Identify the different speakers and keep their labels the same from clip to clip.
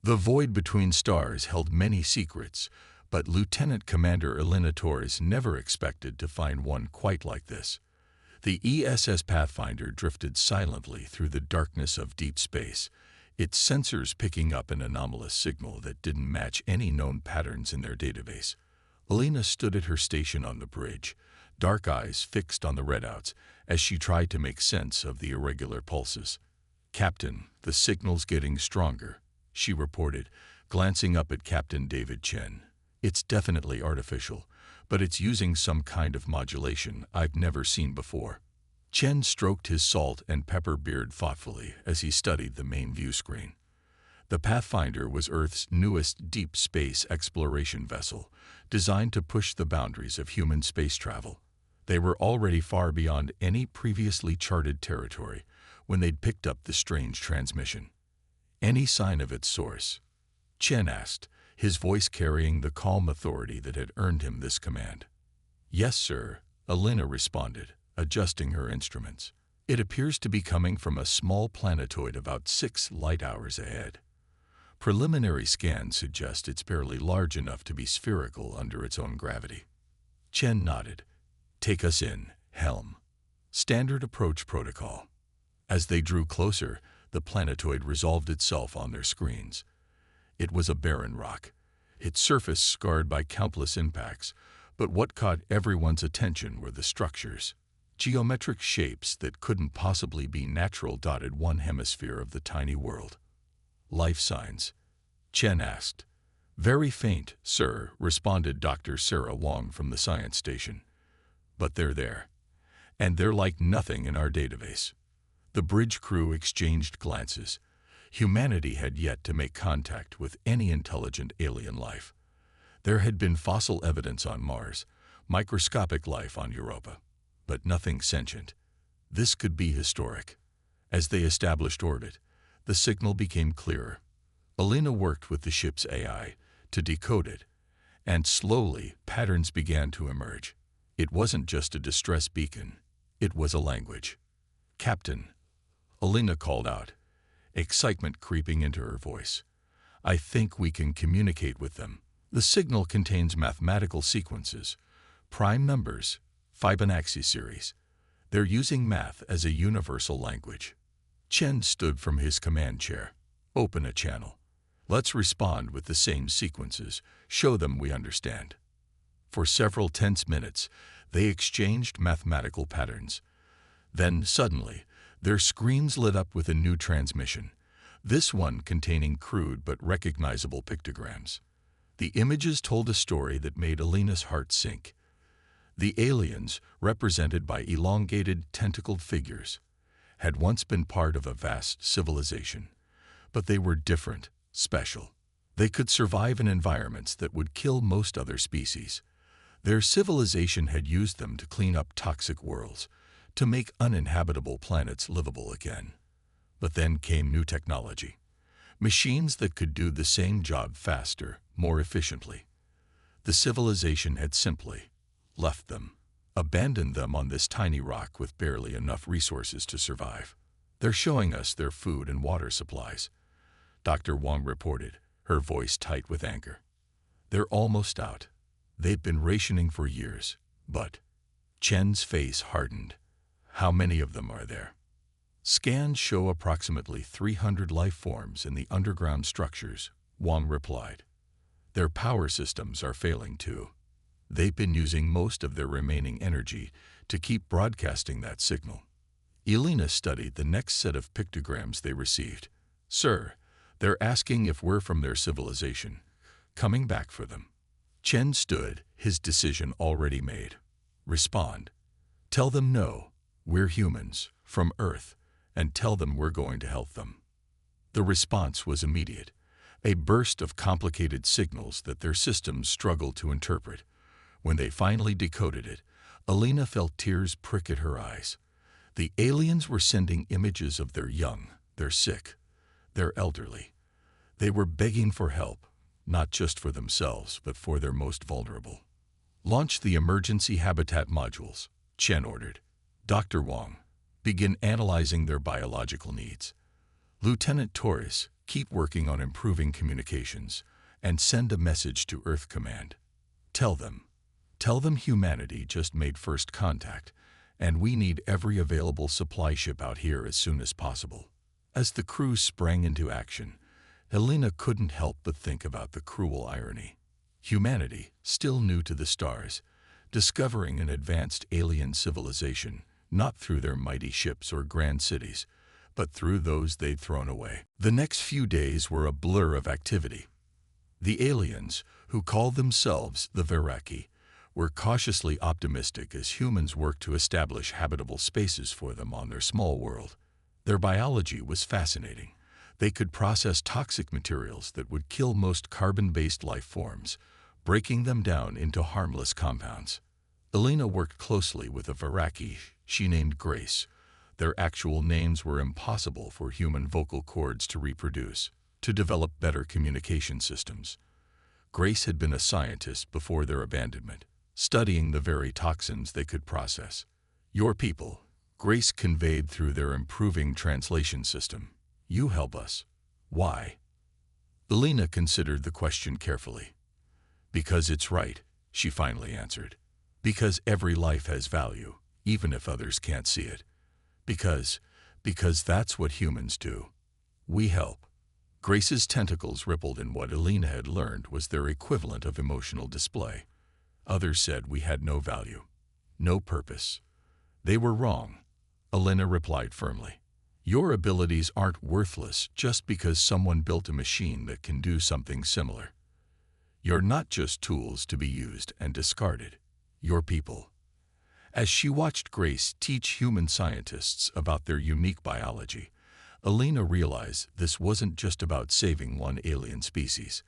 Speaker 1: The void between stars held many secrets, but Lieutenant Commander Elena Torres never expected to find one quite like this. The ESS Pathfinder drifted silently through the darkness of deep space, its sensors picking up an anomalous signal that didn't match any known patterns in their database. Elena stood at her station on the bridge, dark eyes fixed on the readouts as she tried to make sense of the irregular pulses. "Captain, the signal's getting stronger," she reported, glancing up at Captain David Chen. "It's definitely artificial, but it's using some kind of modulation I've never seen before." Chen stroked his salt and pepper beard thoughtfully as he studied the main view screen. The Pathfinder was Earth's newest deep space exploration vessel, designed to push the boundaries of human space travel. They were already far beyond any previously charted territory when they'd picked up the strange transmission. "Any sign of its source?" Chen asked, his voice carrying the calm authority that had earned him this command. "Yes, sir," Elena responded, adjusting her instruments. "It appears to be coming from a small planetoid about 6 light-hours ahead. Preliminary scans suggest it's barely large enough to be spherical under its own gravity." Chen nodded. "Take us in, Helm. Standard approach protocol." As they drew closer, the planetoid resolved itself on their screens. It was a barren rock, its surface scarred by countless impacts, but what caught everyone's attention were the structures. Geometric shapes that couldn't possibly be natural dotted one hemisphere of the tiny world. "Life signs?" Chen asked. "Very faint, sir," responded Dr. Sarah Wong from the science station. "But they're there. And they're like nothing in our database." The bridge crew exchanged glances. Humanity had yet to make contact with any intelligent alien life. There had been fossil evidence on Mars, microscopic life on Europa, but nothing sentient. This could be historic. As they established orbit, the signal became clearer. Elena worked with the ship's AI to decode it, and slowly patterns began to emerge. It wasn't just a distress beacon, it was a language. "Captain," Elena called out, excitement creeping into her voice. "I think we can communicate with them. The signal contains mathematical sequences, prime numbers, Fibonacci series. They're using math as a universal language." Chen stood from his command chair. "Open a channel. Let's respond with the same sequences. Show them we understand." For several tense minutes, they exchanged mathematical patterns. Then, suddenly, their screens lit up with a new transmission, this one containing crude but recognizable pictograms. The images told a story that made Elena's heart sink. The aliens, represented by elongated, tentacled figures, had once been part of a vast civilization. But they were different, special. They could survive in environments that would kill most other species. Their civilization had used them to clean up toxic worlds, to make uninhabitable planets livable again. But then came new technology. Machines that could do the same job faster, more efficiently. The civilization had simply left them, abandoned them on this tiny rock with barely enough resources to survive. "They're showing us their food and water supplies," Dr. Wong reported, her voice tight with anger. "They're almost out. They've been rationing for years, but..." Chen's face hardened. "How many of them are there?" "Scans show approximately 300 life forms in the underground structures," Wong replied. "Their power systems are failing too. They've been using most of their remaining energy to keep broadcasting that signal." Elena studied the next set of pictograms they received. "Sir, they're asking if we're from their civilization, coming back for them." Chen stood, his decision already made. "Respond. Tell them no, we're humans, from Earth, and tell them we're going to help them." The response was immediate, a burst of complicated signals that their systems struggled to interpret. When they finally decoded it, Elena felt tears prick at her eyes. The aliens were sending images of their young, their sick, their elderly. They were begging for help, not just for themselves, but for their most vulnerable. "Launch the emergency habitat modules," Chen ordered. "Dr. Wong, begin analyzing their biological needs. Lieutenant Torres, Keep working on improving communications, and send a message to Earth Command. Tell them humanity just made first contact, and we need every available supply ship out here as soon as possible." As the crew sprang into action, Helena couldn't help but think about the cruel irony. Humanity, still new to the stars, discovering an advanced alien civilization, not through their mighty ships or grand cities, but through those they'd thrown away. The next few days were a blur of activity. The aliens, who called themselves the Veraki, were cautiously optimistic as humans worked to establish habitable spaces for them on their small world. Their biology was fascinating. They could process toxic materials that would kill most carbon-based life forms, breaking them down into harmless compounds. Elena worked closely with a Veraki she named Grace. Their actual names were impossible for human vocal cords to reproduce, to develop better communication systems. Grace had been a scientist before their abandonment, studying the very toxins they could process. "Your people," Grace conveyed through their improving translation system. "You help us." "Why?" Elena considered the question carefully. "Because it's right," she finally answered. "Because every life has value, even if others can't see it. Because that's what humans do. We help." Grace's tentacles rippled in what Elena had learned was their equivalent of emotional display. "Others said we had no value, no purpose." "They were wrong," Elena replied firmly. "Your abilities aren't worthless just because someone built a machine that can do something similar. You're not just tools to be used and discarded. You're people." As she watched Grace teach human scientists about their unique biology, Elena realized this wasn't just about saving one alien species.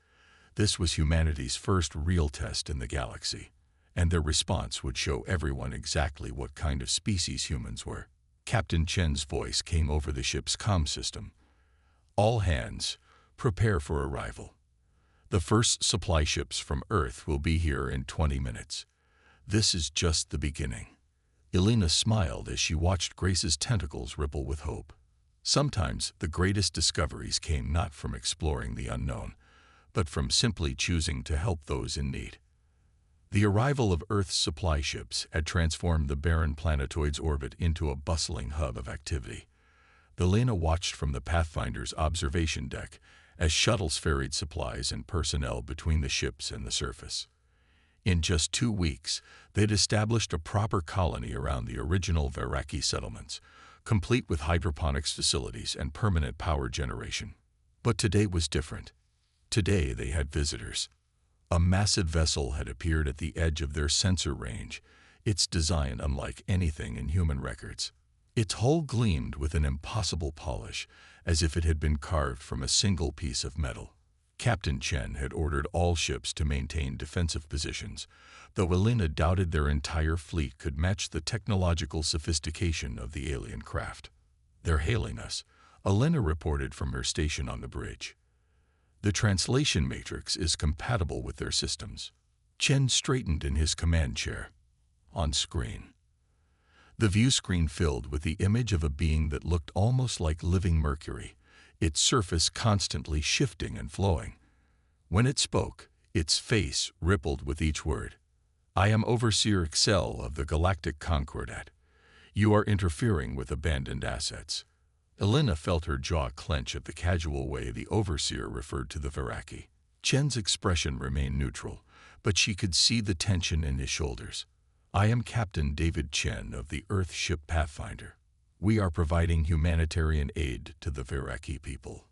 Speaker 1: This was humanity's first real test in the galaxy, and their response would show everyone exactly what kind of species humans were. Captain Chen's voice came over the ship's comm system. "All hands, prepare for arrival. The first supply ships from Earth will be here in 20 minutes. This is just the beginning." Elena smiled as she watched Grace's tentacles ripple with hope. Sometimes the greatest discoveries came not from exploring the unknown, but from simply choosing to help those in need. The arrival of Earth's supply ships had transformed the barren planetoid's orbit into a bustling hub of activity. Elena watched from the Pathfinder's observation deck as shuttles ferried supplies and personnel between the ships and the surface. In just 2 weeks, they'd established a proper colony around the original Veraki settlements, complete with hydroponics facilities and permanent power generation. But today was different. Today they had visitors. A massive vessel had appeared at the edge of their sensor range, its design unlike anything in human records. Its hull gleamed with an impossible polish, as if it had been carved from a single piece of metal. Captain Chen had ordered all ships to maintain defensive positions, though Elena doubted their entire fleet could match the technological sophistication of the alien craft. "They're hailing us," Elena reported from her station on the bridge. "The translation matrix is compatible with their systems." Chen straightened in his command chair. On screen, the view screen filled with the image of a being that looked almost like living mercury, its surface constantly shifting and flowing. When it spoke, its face rippled with each word. "I am Overseer Excel of the Galactic Concordat. You are interfering with abandoned assets." Elena felt her jaw clench at the casual way the Overseer referred to the Veraki. Chen's expression remained neutral, but she could see the tension in his shoulders. "I am Captain David Chen of the Earth ship Pathfinder. We are providing humanitarian aid to the Veraki people."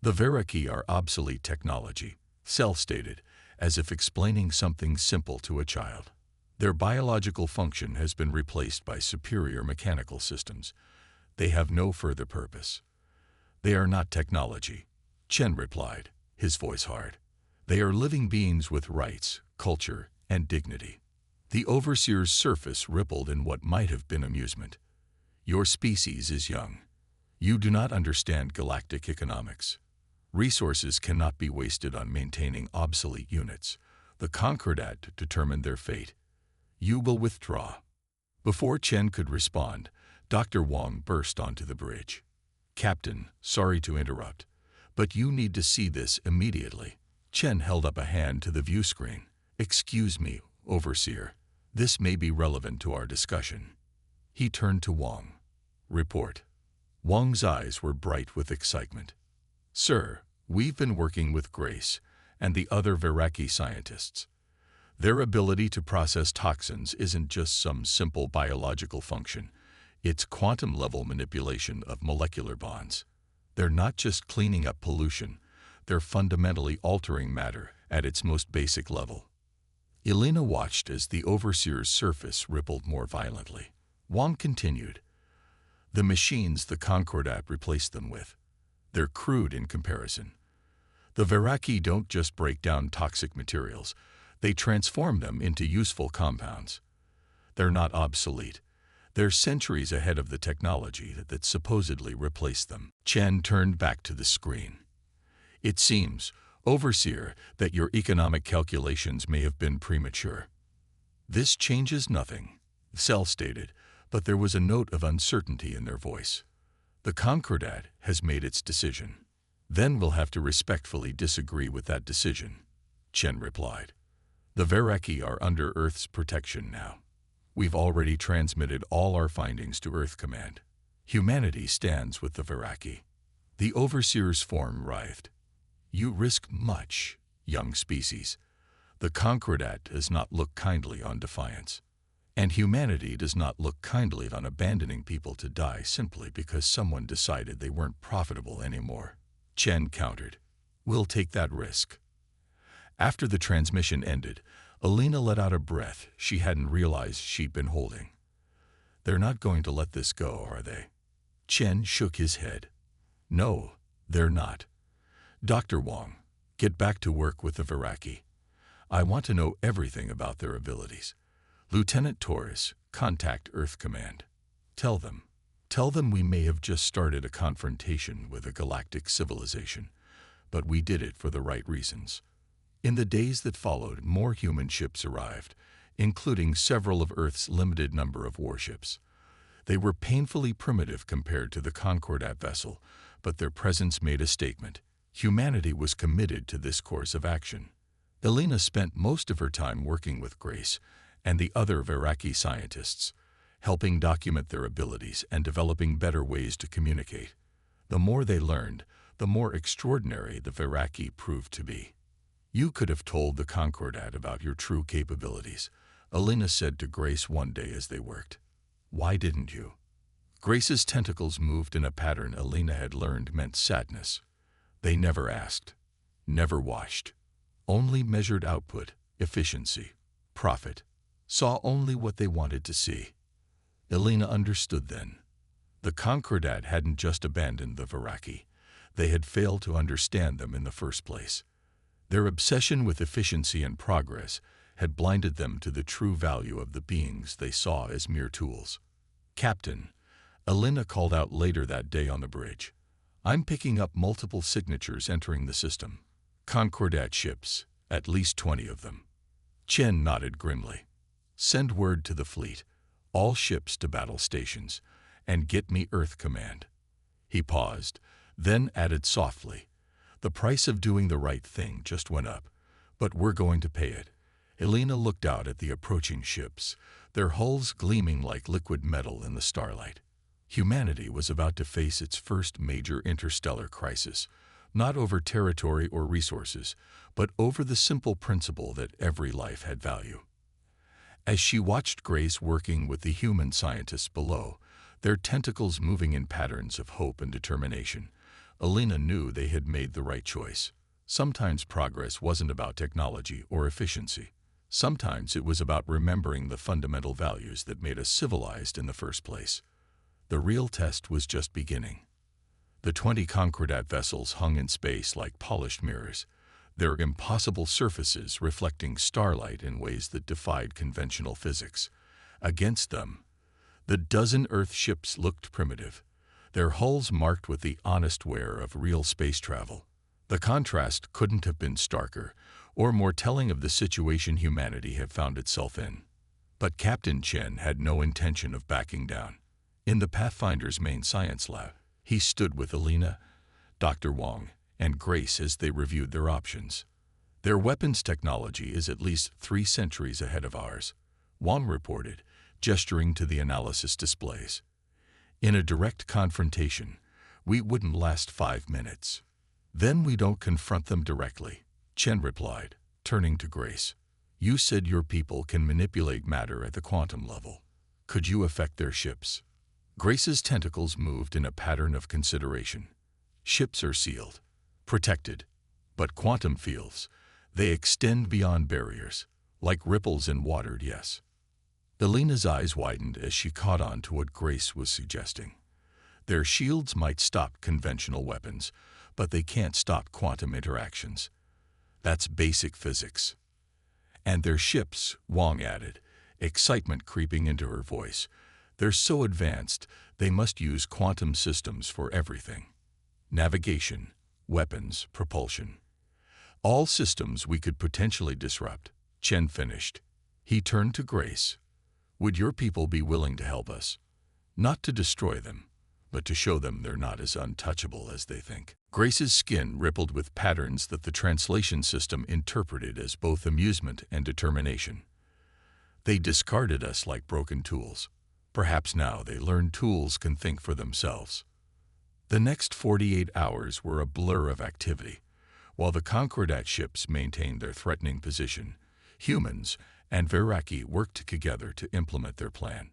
Speaker 1: "The Veraki are obsolete technology," Cell stated, as if explaining something simple to a child. "Their biological function has been replaced by superior mechanical systems. They have no further purpose." "They are not technology," Chen replied, his voice hard. "They are living beings with rights, culture, and dignity." The Overseer's surface rippled in what might have been amusement. "Your species is young. You do not understand galactic economics. Resources cannot be wasted on maintaining obsolete units. The Concordat determined their fate. You will withdraw." Before Chen could respond, Dr. Wong burst onto the bridge. "Captain, sorry to interrupt, But you need to see this immediately. Chen held up a hand to the view screen. Excuse me, Overseer. This may be relevant to our discussion. He turned to Wang. Report. Wang's eyes were bright with excitement. Sir, we've been working with Grace and the other Veraki scientists. Their ability to process toxins isn't just some simple biological function. It's quantum-level manipulation of molecular bonds. They're not just cleaning up pollution. They're fundamentally altering matter at its most basic level. Elena watched as the Overseer's surface rippled more violently. Wang continued. The machines the Concordat replaced them with. They're crude in comparison. The Veraki don't just break down toxic materials. They transform them into useful compounds. They're not obsolete. They're centuries ahead of the technology that supposedly replaced them. Chen turned back to the screen. It seems, Overseer, that your economic calculations may have been premature. This changes nothing, Cell stated, but there was a note of uncertainty in their voice. The Concordat has made its decision. Then we'll have to respectfully disagree with that decision, Chen replied. The Veraki are under Earth's protection now. We've already transmitted all our findings to Earth Command. Humanity stands with the Veraki. The Overseer's form writhed. You risk much, young species. The Concordat does not look kindly on defiance. And humanity does not look kindly on abandoning people to die simply because someone decided they weren't profitable anymore. Chen countered. We'll take that risk. After the transmission ended, Elena let out a breath she hadn't realized she'd been holding. They're not going to let this go, are they? Chen shook his head. No, they're not. Dr. Wang, get back to work with the Veraki. I want to know everything about their abilities. Lieutenant Torres, contact Earth Command. Tell them we may have just started a confrontation with a galactic civilization, but we did it for the right reasons. In the days that followed, more human ships arrived, including several of Earth's limited number of warships. They were painfully primitive compared to the Concordat vessel, but their presence made a statement. Humanity was committed to this course of action. Elena spent most of her time working with Grace and the other Veraki scientists, helping document their abilities and developing better ways to communicate. The more they learned, the more extraordinary the Veraki proved to be. You could have told the Concordat about your true capabilities, Elena said to Grace one day as they worked. Why didn't you? Grace's tentacles moved in a pattern Elena had learned meant sadness. They never asked, never watched, only measured output, efficiency, profit, saw only what they wanted to see. Elena understood then. The Concordat hadn't just abandoned the Veraki. They had failed to understand them in the first place. Their obsession with efficiency and progress had blinded them to the true value of the beings they saw as mere tools. Captain, Elena called out later that day on the bridge. I'm picking up multiple signatures entering the system. Concordat ships, at least 20 of them. Chen nodded grimly. Send word to the fleet, all ships to battle stations, and get me Earth Command. He paused, then added softly, the price of doing the right thing just went up, but we're going to pay it. Elena looked out at the approaching ships, their hulls gleaming like liquid metal in the starlight. Humanity was about to face its first major interstellar crisis, not over territory or resources, but over the simple principle that every life had value. As she watched Grace working with the human scientists below, their tentacles moving in patterns of hope and determination, Elena knew they had made the right choice. Sometimes progress wasn't about technology or efficiency. Sometimes it was about remembering the fundamental values that made us civilized in the first place. The real test was just beginning. The 20 Concordat vessels hung in space like polished mirrors, their impossible surfaces reflecting starlight in ways that defied conventional physics. Against them, the dozen Earth ships looked primitive, their hulls marked with the honest wear of real space travel. The contrast couldn't have been starker or more telling of the situation humanity had found itself in. But Captain Chen had no intention of backing down. In the Pathfinder's main science lab, he stood with Elena, Dr. Wang, and grace as they reviewed their options. Their weapons technology is at least 3 centuries ahead of ours, Wang reported, gesturing to the analysis displays. In a direct confrontation, we wouldn't last 5 minutes. Then we don't confront them directly, Chen replied, turning to Grace. You said your people can manipulate matter at the quantum level. Could you affect their ships? Grace's tentacles moved in a pattern of consideration. Ships are sealed, protected, but quantum fields, they extend beyond barriers, like ripples in water, yes. Elena's eyes widened as she caught on to what Grace was suggesting. Their shields might stop conventional weapons, but they can't stop quantum interactions. That's basic physics. And their ships, Wang added, excitement creeping into her voice. They're so advanced, they must use quantum systems for everything. Navigation, weapons, propulsion. All systems we could potentially disrupt, Chen finished. He turned to Grace. Would your people be willing to help us? Not to destroy them, but to show them they're not as untouchable as they think. Grace's skin rippled with patterns that the translation system interpreted as both amusement and determination. They discarded us like broken tools. Perhaps now they learned tools can think for themselves. The next 48 hours were a blur of activity. While the Concordat ships maintained their threatening position, humans and Veraki worked together to implement their plan.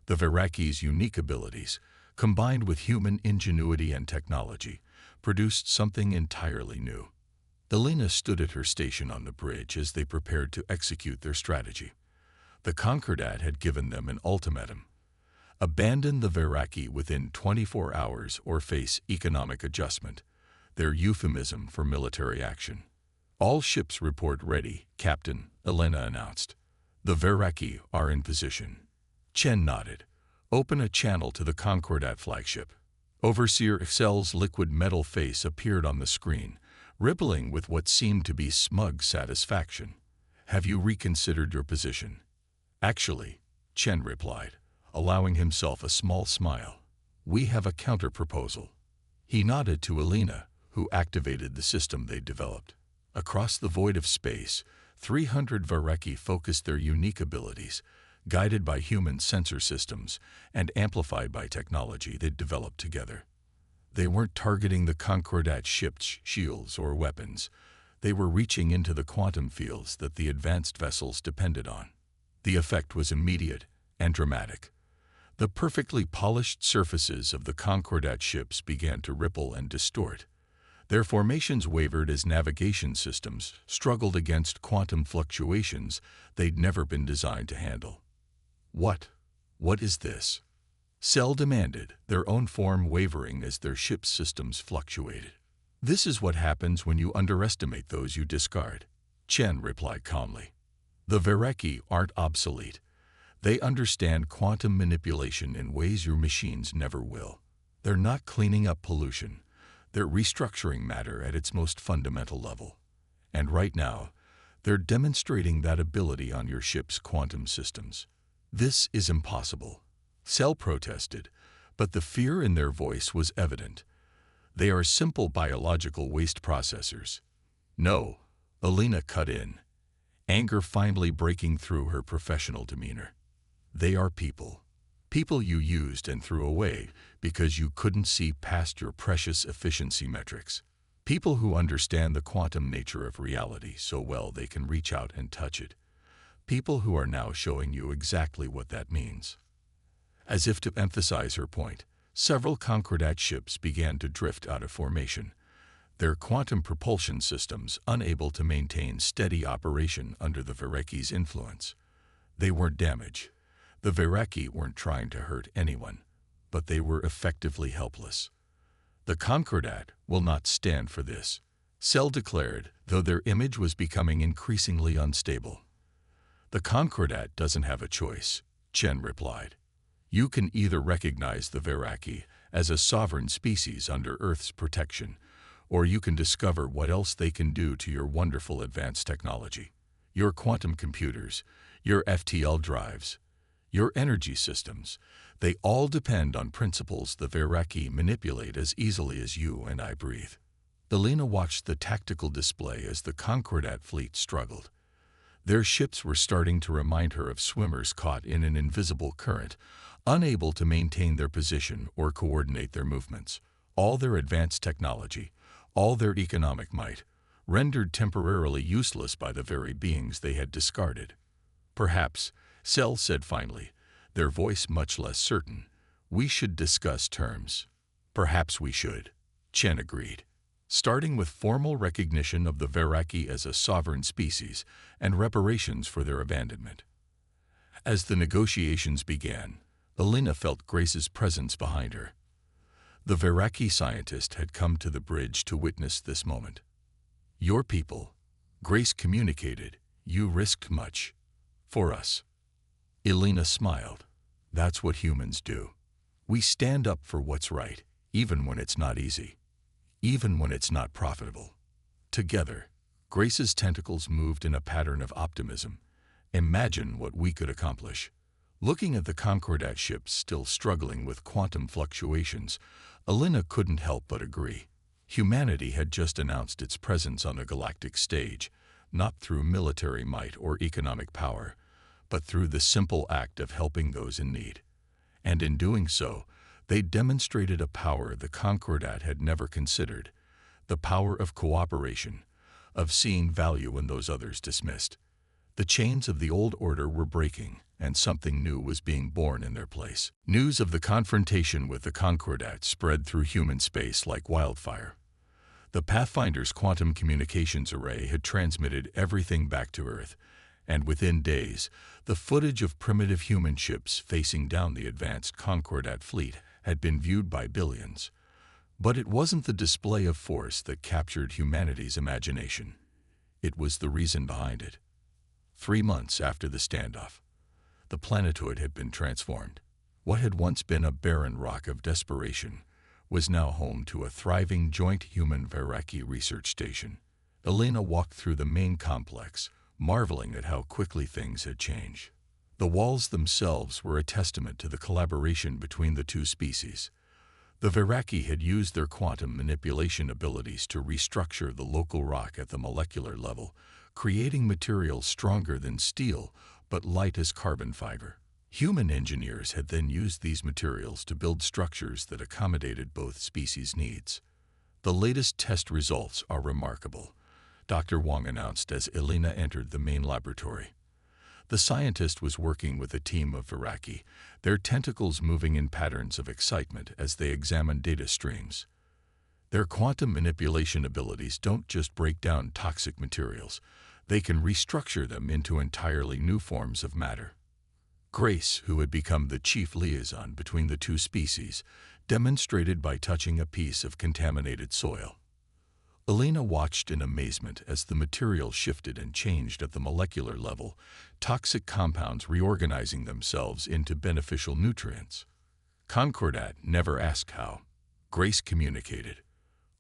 Speaker 1: The Veraki's unique abilities, combined with human ingenuity and technology, produced something entirely new. Elena stood at her station on the bridge as they prepared to execute their strategy. The Concordat had given them an ultimatum. Abandon the Veraki within 24 hours or face economic adjustment, their euphemism for military action. All ships report ready, Captain, Elena announced. The Veraki are in position. Chen nodded. Open a channel to the Concordat flagship. Overseer Excel's liquid metal face appeared on the screen, rippling with what seemed to be smug satisfaction. Have you reconsidered your position? Actually, Chen replied, allowing himself a small smile. We have a counter-proposal. He nodded to Elena, who activated the system they'd developed. Across the void of space, 300 Veraki focused their unique abilities, guided by human sensor systems and amplified by technology they'd developed together. They weren't targeting the Concordat ship's shields or weapons. They were reaching into the quantum fields that the advanced vessels depended on. The effect was immediate and dramatic. The perfectly polished surfaces of the Concordat ships began to ripple and distort. Their formations wavered as navigation systems struggled against quantum fluctuations they'd never been designed to handle. What is this? Cell demanded, their own form wavering as their ship's systems fluctuated. This is what happens when you underestimate those you discard, Chen replied calmly. The Veraki aren't obsolete. They understand quantum manipulation in ways your machines never will. They're not cleaning up pollution. They're restructuring matter at its most fundamental level. And right now, they're demonstrating that ability on your ship's quantum systems. This is impossible. Cell protested, but the fear in their voice was evident. They are simple biological waste processors. No, Elena cut in, anger finally breaking through her professional demeanor. They are people. People you used and threw away because you couldn't see past your precious efficiency metrics. People who understand the quantum nature of reality so well they can reach out and touch it. People who are now showing you exactly what that means. As if to emphasize her point, several Concordat ships began to drift out of formation, their quantum propulsion systems unable to maintain steady operation under the Veraki's influence. They weren't damaged. The Veraki weren't trying to hurt anyone, but they were effectively helpless. The Concordat will not stand for this, Cell declared, though their image was becoming increasingly unstable. The Concordat doesn't have a choice, Chen replied. You can either recognize the Veraki as a sovereign species under Earth's protection, or you can discover what else they can do to your wonderful advanced technology. Your quantum computers, your FTL drives, your energy systems, they all depend on principles the Veraki manipulate as easily as you and I breathe. Elena watched the tactical display as the Concordat fleet struggled. Their ships were starting to remind her of swimmers caught in an invisible current, unable to maintain their position or coordinate their movements. All their advanced technology, all their economic might, rendered temporarily useless by the very beings they had discarded. Perhaps, Cell said finally, their voice much less certain, we should discuss terms. Perhaps we should. Chen agreed. Starting with formal recognition of the Veraki as a sovereign species and reparations for their abandonment. As the negotiations began, Elena felt Grace's presence behind her. The Veraki scientist had come to the bridge to witness this moment. Your people, Grace communicated, you risked much. For us. Elena smiled. That's what humans do. We stand up for what's right, even when it's not easy. Even when it's not profitable. Together, Grace's tentacles moved in a pattern of optimism. Imagine what we could accomplish. Looking at the Concordat ships still struggling with quantum fluctuations, Elena couldn't help but agree. Humanity had just announced its presence on the galactic stage, not through military might or economic power, but through the simple act of helping those in need. And in doing so, they demonstrated a power the Concordat had never considered, the power of cooperation, of seeing value in those others dismissed. The chains of the old order were breaking, and something new was being born in their place. News of the confrontation with the Concordat spread through human space like wildfire. The Pathfinder's quantum communications array had transmitted everything back to Earth, and within days, the footage of primitive human ships facing down the advanced Concordat fleet had been viewed by billions. But it wasn't the display of force that captured humanity's imagination. It was the reason behind it. 3 months after the standoff, the planetoid had been transformed. What had once been a barren rock of desperation was now home to a thriving joint human-Veraki research station. Elena walked through the main complex, marveling at how quickly things had changed. The walls themselves were a testament to the collaboration between the two species. The Veraki had used their quantum manipulation abilities to restructure the local rock at the molecular level, creating materials stronger than steel but light as carbon fiber. Human engineers had then used these materials to build structures that accommodated both species' needs. The latest test results are remarkable, Dr. Wang announced as Elena entered the main laboratory. The scientist was working with a team of Veraki, their tentacles moving in patterns of excitement as they examined data streams. Their quantum manipulation abilities don't just break down toxic materials, they can restructure them into entirely new forms of matter. Grace, who had become the chief liaison between the two species, demonstrated by touching a piece of contaminated soil. Elena watched in amazement as the material shifted and changed at the molecular level, toxic compounds reorganizing themselves into beneficial nutrients. Concordat never asked how. Grace communicated,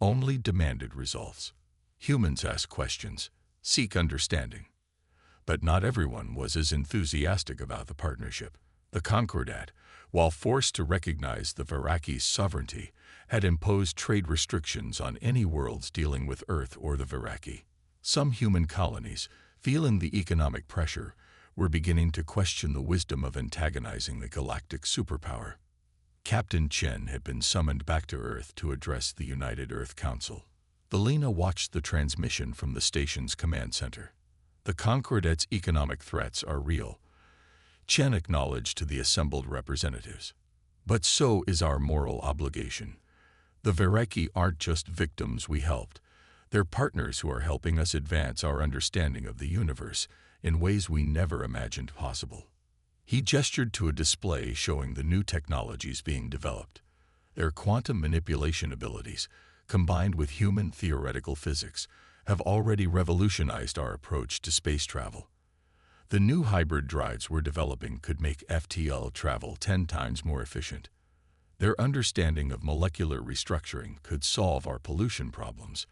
Speaker 1: only demanded results. Humans ask questions, seek understanding. But not everyone was as enthusiastic about the partnership. The Concordat, while forced to recognize the Veraki's sovereignty, had imposed trade restrictions on any worlds dealing with Earth or the Veraki. Some human colonies, feeling the economic pressure, were beginning to question the wisdom of antagonizing the galactic superpower. Captain Chen had been summoned back to Earth to address the United Earth Council. Elena watched the transmission from the station's command center. The Concordat's economic threats are real, Chen acknowledged to the assembled representatives. But so is our moral obligation. The Veraki aren't just victims we helped. They're partners who are helping us advance our understanding of the universe in ways we never imagined possible. He gestured to a display showing the new technologies being developed. Their quantum manipulation abilities, combined with human theoretical physics, have already revolutionized our approach to space travel. The new hybrid drives we're developing could make FTL travel 10 times more efficient. Their understanding of molecular restructuring could solve our pollution problems,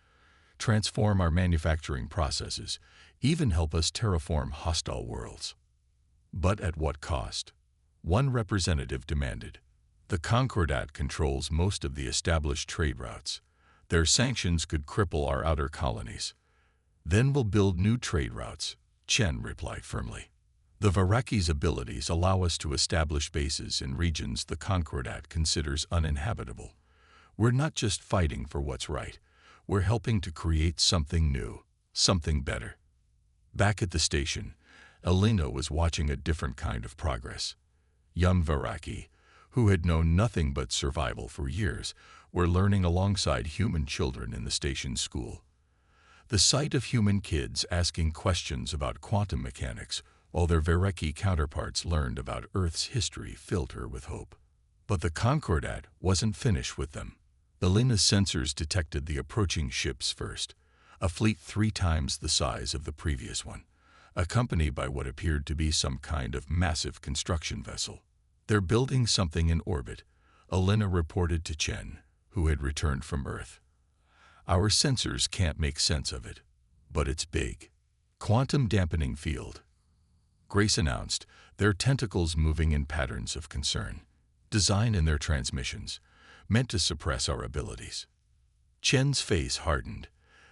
Speaker 1: transform our manufacturing processes, even help us terraform hostile worlds. But at what cost? One representative demanded. The Concordat controls most of the established trade routes. Their sanctions could cripple our outer colonies. Then we'll build new trade routes, Chen replied firmly. The Varaki's abilities allow us to establish bases in regions the Concordat considers uninhabitable. We're not just fighting for what's right. We're helping to create something new, something better. Back at the station, Elena was watching a different kind of progress. Young Varaki, who had known nothing but survival for years, were learning alongside human children in the station school. The sight of human kids asking questions about quantum mechanics while their Varaki counterparts learned about Earth's history filled her with hope. But the Concordat wasn't finished with them. Elena's sensors detected the approaching ships first, a fleet 3 times the size of the previous one, accompanied by what appeared to be some kind of massive construction vessel. They're building something in orbit, Elena reported to Chen, who had returned from Earth. Our sensors can't make sense of it, but it's big. Quantum dampening field, Grace announced, their tentacles moving in patterns of concern, design in their transmissions, meant to suppress our abilities. Chen's face hardened.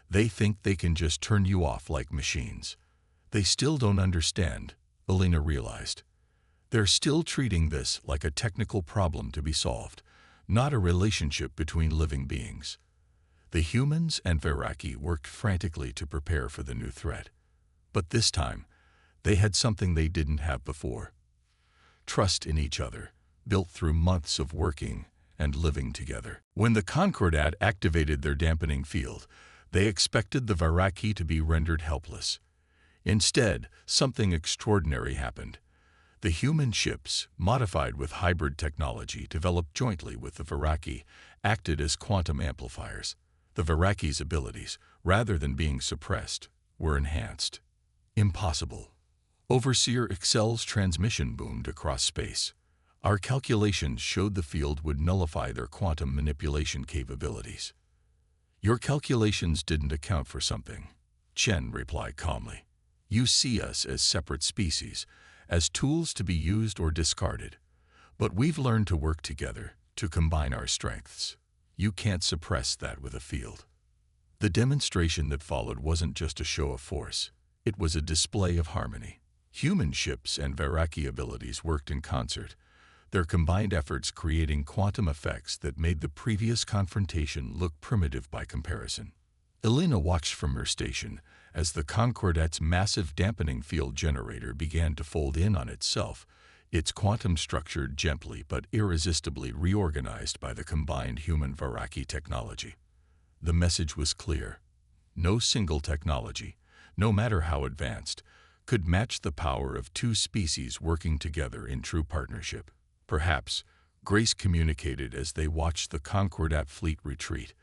Speaker 1: They think they can just turn you off like machines. They still don't understand, Elena realized. They're still treating this like a technical problem to be solved, not a relationship between living beings. The humans and Varaki worked frantically to prepare for the new threat. But this time, they had something they didn't have before. Trust in each other, built through months of working and living together. When the Concordat activated their dampening field, they expected the Varaki to be rendered helpless. Instead, something extraordinary happened. The human ships, modified with hybrid technology developed jointly with the Varaki, acted as quantum amplifiers. The Varaki's abilities, rather than being suppressed, were enhanced. Impossible. Overseer Excel's transmission boomed across space. Our calculations showed the field would nullify their quantum manipulation capabilities. Your calculations didn't account for something, Chen replied calmly. You see us as separate species, as tools to be used or discarded. But we've learned to work together, to combine our strengths. You can't suppress that with a field. The demonstration that followed wasn't just a show of force. It was a display of harmony. Human ships and Varaki abilities worked in concert, their combined efforts creating quantum effects that made the previous confrontation look primitive by comparison. Elena watched from her station as the Concordat's massive dampening field generator began to fold in on itself, its quantum structure gently but irresistibly reorganized by the combined human Varaki technology. The message was clear. No single technology, no matter how advanced, could match the power of 2 species working together in true partnership. Perhaps, Grace communicated as they watched the Concordat fleet retreat.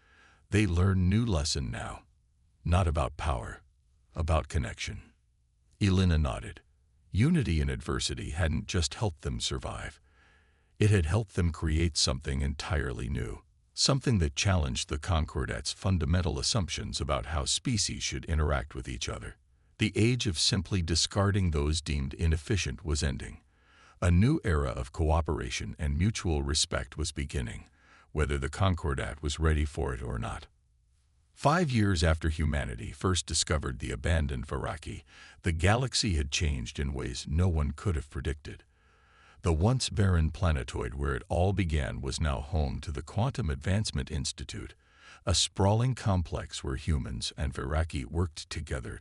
Speaker 1: They learned new lesson now. Not about power, about connection. Elena nodded. Unity in adversity hadn't just helped them survive. It had helped them create something entirely new, something that challenged the Concordat's fundamental assumptions about how species should interact with each other. The age of simply discarding those deemed inefficient was ending. A new era of cooperation and mutual respect was beginning, whether the Concordat was ready for it or not. 5 years after humanity first discovered the abandoned Varaki, the galaxy had changed in ways no one could have predicted. The once barren planetoid where it all began was now home to the Quantum Advancement Institute, a sprawling complex where humans and Varaki worked together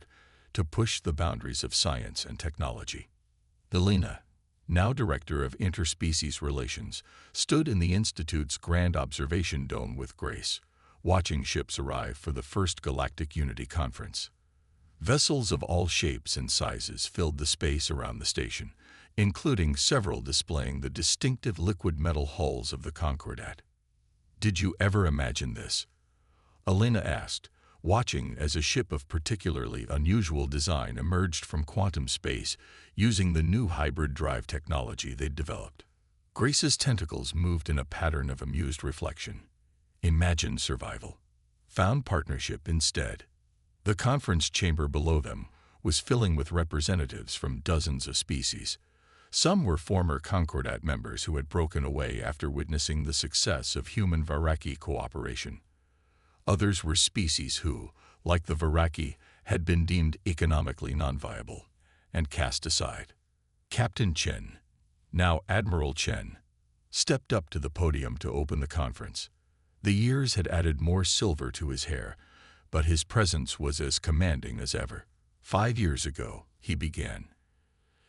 Speaker 1: to push the boundaries of science and technology. Elena, now Director of Interspecies Relations, stood in the Institute's Grand Observation Dome with Grace, watching ships arrive for the first Galactic Unity Conference. Vessels of all shapes and sizes filled the space around the station, including several displaying the distinctive liquid metal hulls of the Concordat. Did you ever imagine this? Elena asked, watching as a ship of particularly unusual design emerged from quantum space using the new hybrid drive technology they'd developed. Grace's tentacles moved in a pattern of amused reflection. Imagined survival. Found partnership instead. The conference chamber below them was filling with representatives from dozens of species. Some were former Concordat members who had broken away after witnessing the success of human Varaki cooperation. Others were species who, like the Varaki, had been deemed economically non-viable and cast aside. Captain Chen, now Admiral Chen, stepped up to the podium to open the conference. The years had added more silver to his hair, but his presence was as commanding as ever. 5 years ago, he began,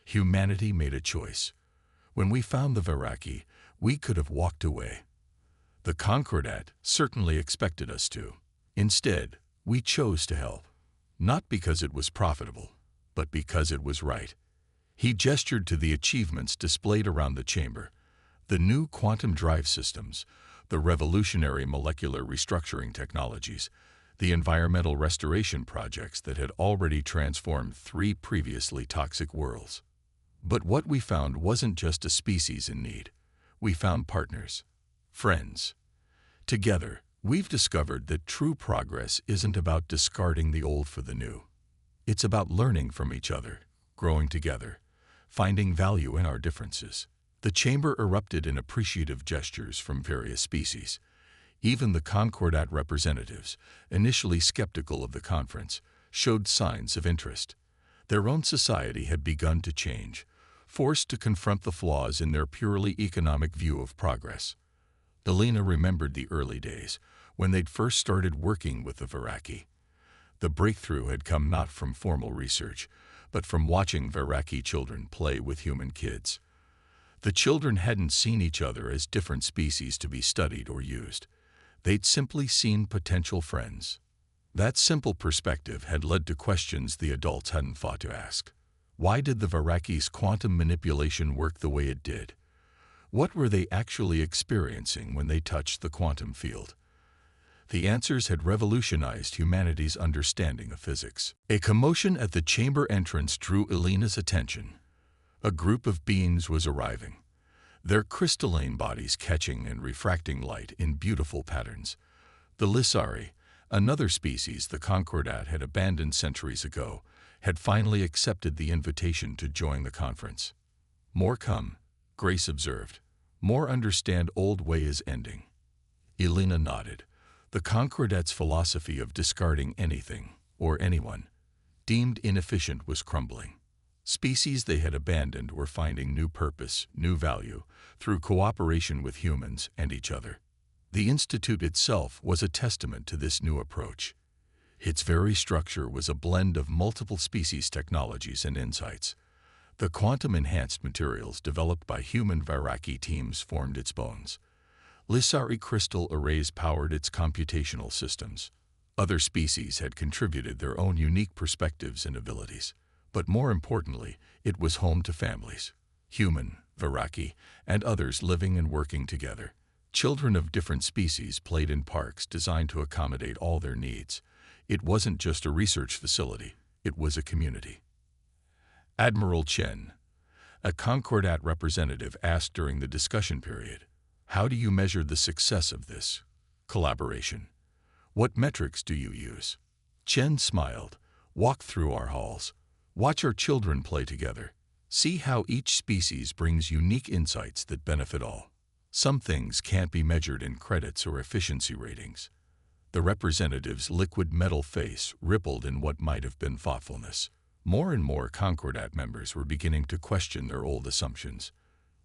Speaker 1: humanity made a choice. When we found the Varaki, we could have walked away. The Concordat certainly expected us to. Instead, we chose to help, not because it was profitable, but because it was right. He gestured to the achievements displayed around the chamber, the new quantum drive systems, the revolutionary molecular restructuring technologies, the environmental restoration projects that had already transformed 3 previously toxic worlds. But what we found wasn't just a species in need. We found partners, friends. Together, we've discovered that true progress isn't about discarding the old for the new. It's about learning from each other, growing together, finding value in our differences. The chamber erupted in appreciative gestures from various species. Even the Concordat representatives, initially skeptical of the conference, showed signs of interest. Their own society had begun to change, forced to confront the flaws in their purely economic view of progress. Elena remembered the early days, when they'd first started working with the Varaki. The breakthrough had come not from formal research, but from watching Varaki children play with human kids. The children hadn't seen each other as different species to be studied or used. They'd simply seen potential friends. That simple perspective had led to questions the adults hadn't thought to ask. Why did the Varaki's quantum manipulation work the way it did? What were they actually experiencing when they touched the quantum field? The answers had revolutionized humanity's understanding of physics. A commotion at the chamber entrance drew Elena's attention. A group of beings was arriving, their crystalline bodies catching and refracting light in beautiful patterns. The Lissari, another species the Concordat had abandoned centuries ago, had finally accepted the invitation to join the conference. More come, Grace observed. More understand old way is ending. Elena nodded. The Concordat's philosophy of discarding anything, or anyone, deemed inefficient was crumbling. Species they had abandoned were finding new purpose, new value, through cooperation with humans and each other. The Institute itself was a testament to this new approach. Its very structure was a blend of multiple species technologies and insights. The quantum-enhanced materials developed by human Varaki teams formed its bones. Lissari crystal arrays powered its computational systems. Other species had contributed their own unique perspectives and abilities. But more importantly, it was home to families, human, Varaki, and others living and working together. Children of different species played in parks designed to accommodate all their needs. It wasn't just a research facility, it was a community. Admiral Chen, a Concordat representative, asked during the discussion period, "How do you measure the success of this collaboration? What metrics do you use?" Chen smiled. "Walk through our halls. Watch our children play together. See how each species brings unique insights that benefit all. Some things can't be measured in credits or efficiency ratings." The representative's liquid metal face rippled in what might have been thoughtfulness. More and more Concordat members were beginning to question their old assumptions.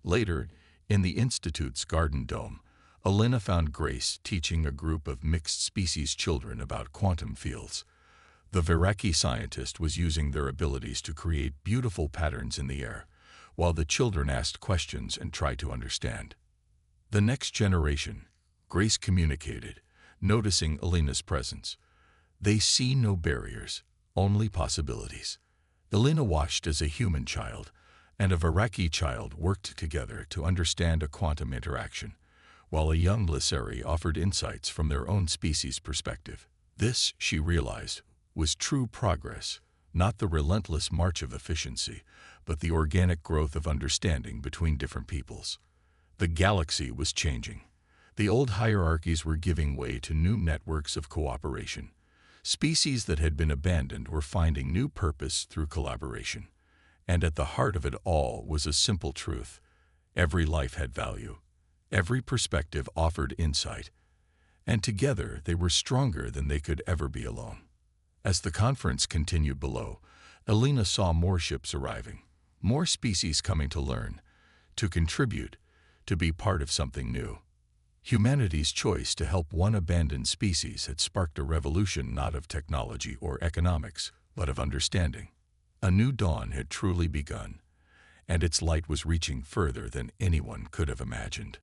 Speaker 1: Later, in the Institute's garden dome, Elena found Grace teaching a group of mixed-species children about quantum fields. The Varaki scientist was using their abilities to create beautiful patterns in the air, while the children asked questions and tried to understand. "The next generation," Grace communicated, noticing Elena's presence. "They see no barriers, only possibilities." Elena watched as a human child and a Varaki child worked together to understand a quantum interaction, while a young Lissari offered insights from their own species' perspective. This, she realized, was true progress, not the relentless march of efficiency, but the organic growth of understanding between different peoples. The galaxy was changing. The old hierarchies were giving way to new networks of cooperation. Species that had been abandoned were finding new purpose through collaboration. And at the heart of it all was a simple truth. Every life had value. Every perspective offered insight. and together they were stronger than they could ever be alone. As the conference continued below, Elena saw more ships arriving, more species coming to learn, to contribute, to be part of something new. Humanity's choice to help one abandoned species had sparked a revolution not of technology or economics, but of understanding. A new dawn had truly begun, and its light was reaching further than anyone could have imagined.